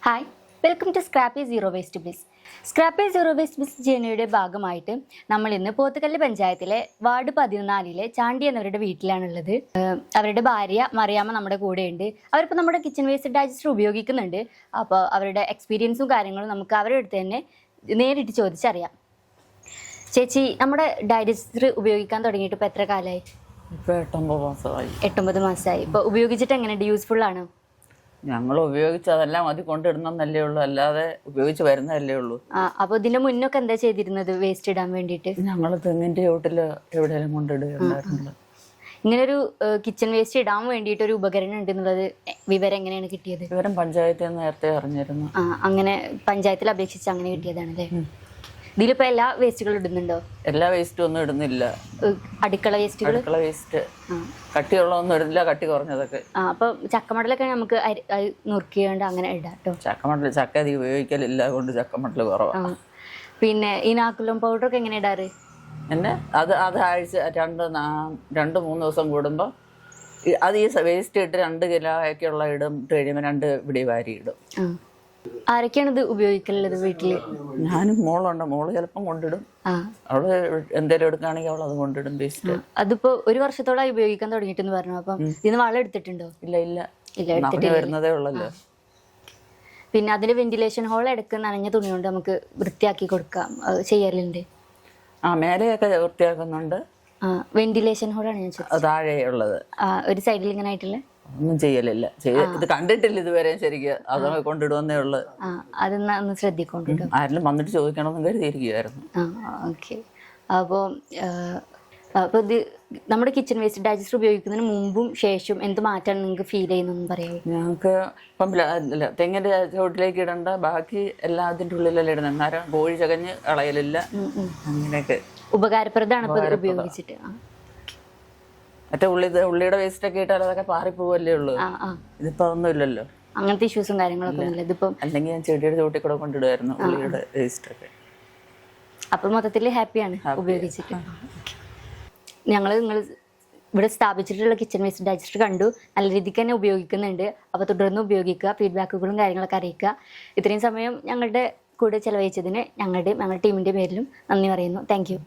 Hi, welcome to Scrappy Zero Waste Biz. Scrappy Zero Waste Biz ജേർണിയുടെ ഭാഗമായിട്ട് നമ്മൾ ഇന്ന് പോത്തുകല്ല് പഞ്ചായത്തിലെ വാർഡ് 14 ചാണ്ടി എന്നവരുടെ വീട്ടിലാണുള്ളത്. അവരുടെ ഭാര്യ മറിയാമ്മ നമ്മുടെ കൂടെയുണ്ട്. അവരിപ്പോൾ നമ്മുടെ കിച്ചൺ വേസ്റ്റ് ഡൈജസ്റ്റർ ഉപയോഗിക്കുന്നുണ്ട്. അപ്പോൾ അവരുടെ എക്സ്പീരിയൻസും കാര്യങ്ങളും നമുക്ക് അവരുടെ അടുത്ത് തന്നെ നേരിട്ട് ചോദിച്ചറിയാം. ചേച്ചി, നമ്മുടെ ഡൈജസ്റ്റർ ഉപയോഗിക്കാൻ തുടങ്ങിയിട്ട് ഇപ്പോൾ എത്ര കാലമായി? ഇപ്പോൾ 8-9 മാസമായി. 8-9 മാസമായി. ഇപ്പോൾ ഉപയോഗിച്ചിട്ട് എങ്ങനെയുണ്ട്? യൂസ്ഫുൾ ആണ്? ഞങ്ങൾ ഉപയോഗിച്ച് അതെല്ലാം അത് കൊണ്ടിടുന്നല്ലേ ഉള്ളൂ, അല്ലാതെ ഉപയോഗിച്ച് വരുന്നതല്ലേ ഉള്ളൂ. അപ്പോൾ ഇതിന്റെ മുന്നൊക്കെ എന്താ ചെയ്തിരുന്നത് വേസ്റ്റ് ഇടാൻ വേണ്ടിയിട്ട്? ഞങ്ങൾ തെങ്ങിന്റെ ചോട്ടിൽ എവിടെയെങ്കിലും കൊണ്ടിടുകയുണ്ടായിരുന്നില്ല. ഇങ്ങനൊരു കിച്ചൺ വേസ്റ്റ് ഇടാൻ വേണ്ടിയിട്ട് ഒരു ഉപകരണം ഉണ്ട് എന്നുള്ളത് വിവരം എങ്ങനെയാണ് കിട്ടിയത്? വിവരം പഞ്ചായത്തിൽ നിന്ന് നേരത്തെ അറിഞ്ഞിരുന്നു. അങ്ങനെ പഞ്ചായത്തിൽ അപേക്ഷിച്ച് അങ്ങനെ കിട്ടിയതാണല്ലേ. ഇതിലിപ്പോ എല്ലാ വേസ്റ്റുകളും ഇടുന്നുണ്ടോ? എല്ലാ വേസ്റ്റും ഒന്നും ഇടുന്നില്ല. അടുക്കള വേസ്റ്റ് കട്ടിയുള്ളതൊന്നും ഇടുന്നില്ല, കട്ടി കുറഞ്ഞതൊക്കെ. അപ്പൊ ചക്കമടലൊക്കെ നമുക്ക് നുറുക്കിയാണ്ട് അങ്ങനെ ഇടാം കേട്ടോ. ചക്ക അധികം ഉപയോഗിക്കലില്ല, കൊണ്ട് ചക്കമടൽ കുറവാണ്. പിന്നെ ഇനാക്കുലം പൗഡറൊക്കെ എങ്ങനെ ഇടാറ്? അത് ആഴ്ച 2-3 ദിവസം കൂടുമ്പോൾ അത് ഈ വേസ്റ്റ് ഇട്ട് 2 കിലോ ഒക്കെ ഉള്ള ഇടും. ഇട്ട് കഴിയുമ്പോൾ 2 പിടി വാരി ഇടും. ആരൊക്കെയാണ് ഇത് ഉപയോഗിക്കലുള്ളത് വീട്ടില്? ഞാനും മോളുണ്ട്. മോള് ചിലപ്പം കൊണ്ടിടും. അവള് എന്തേലും എടുക്കുകയാണെങ്കിൽ അവൾ അത് കൊണ്ടിടും വേസ്റ്റ്. അതിപ്പോ 1 വർഷത്തോളായി ഉപയോഗിക്കാൻ തുടങ്ങിയിട്ടെന്ന് പറഞ്ഞു. അപ്പം ഇതിന് വളം എടുത്തിട്ടുണ്ടോ? ഇല്ല വരുന്നതേ ഉള്ളല്ലോ. പിന്നെ അതിന്റെ വെന്റിലേഷൻ ഹോൾ ഇടയ്ക്ക് നനഞ്ഞ തുണി കൊണ്ട് നമുക്ക് വൃത്തിയാക്കി കൊടുക്കാം, ചെയ്യലുണ്ട്. മേലെയൊക്കെ വൃത്തിയാക്കുന്നുണ്ട്. വെന്റിലേഷൻ ഹോളാണ് ഞാൻ ചോദിച്ചത്. താഴെയുള്ളത് ഒരു സൈഡിൽ ഇങ്ങനെ ആയിട്ടില്ല. ഒന്നും ചെയ്യലില്ല. ഇത് കണ്ടിട്ടില്ല ഇതുവരെ. ശരിക്കും അത് കൊണ്ടിടുവന്നേ ഉള്ളു. അതൊന്ന് ശ്രദ്ധിക്കൊണ്ടിട്ടോ. ആരെങ്കിലും വന്നിട്ട് ചോദിക്കണമെന്ന് കരുതിയിരിക്കുവായിരുന്നു. ഓക്കെ. അപ്പോൾ ഇത് നമ്മുടെ കിച്ചൺ വേസ്റ്റ് ഡൈജസ്റ്റർ ഉപയോഗിക്കുന്നതിന് മുമ്പും ശേഷം എന്ത് മാറ്റാണ് നിങ്ങൾക്ക് ഫീൽ ചെയ്യുന്നതെന്ന് പറയാമോ? ഞങ്ങൾക്ക് ഇപ്പം തെങ്ങിന്റെ ചോട്ടിലേക്ക് ഇടണ്ട, ബാക്കി എല്ലാം അതിൻ്റെ ഉള്ളിലല്ലേ ഇടുന്നത്. അന്നേരം കോഴി ചകഞ്ഞ് കളയലില്ല. അങ്ങനെയൊക്കെ ഉപകാരപ്രദമാണ് ഇപ്പോൾ ഉപയോഗിച്ചിട്ട്. മറ്റേ ഉള്ളിയുടെ വേസ്റ്റ് ഒക്കെ ഇട്ടാൽ അതൊക്കെ പാറിപ്പോവല്ലേ ഉള്ളൂ. ഇതിപ്പോ ഒന്നും ഇല്ലല്ലോ, അങ്ങനത്തെ ഇഷ്യൂസും കാര്യങ്ങളൊക്കെ. അല്ലെങ്കിൽ ഞാൻ ചെടിയുടെ ചോട്ടിൽ കൂടെ കൊണ്ടിടുമായിരുന്നു ഉള്ളിയുടെ വേസ്റ്റ് ഒക്കെ. അപ്പോൾ മൊത്തത്തിൽ ഹാപ്പിയാണ് ഉപയോഗിച്ചിട്ട്. നിങ്ങൾ ഇവിടെ സ്ഥാപിച്ചിട്ടുള്ള കിച്ചൺ വേസ്റ്റ് ഡൈജസ്റ്റർ കണ്ടു, നല്ല രീതിക്ക് തന്നെ ഉപയോഗിക്കുന്നുണ്ട്. അപ്പോൾ തുടർന്ന് ഉപയോഗിക്കുക, ഫീഡ്ബാക്കുകളും കാര്യങ്ങളൊക്കെ അറിയിക്കുക. ഇത്രയും സമയം ഞങ്ങളുടെ കൂടെ ചെലവഴിച്ചതിന് ഞങ്ങളുടെ ടീമിൻ്റെ പേരിലും നന്ദി പറയുന്നു. Thank you.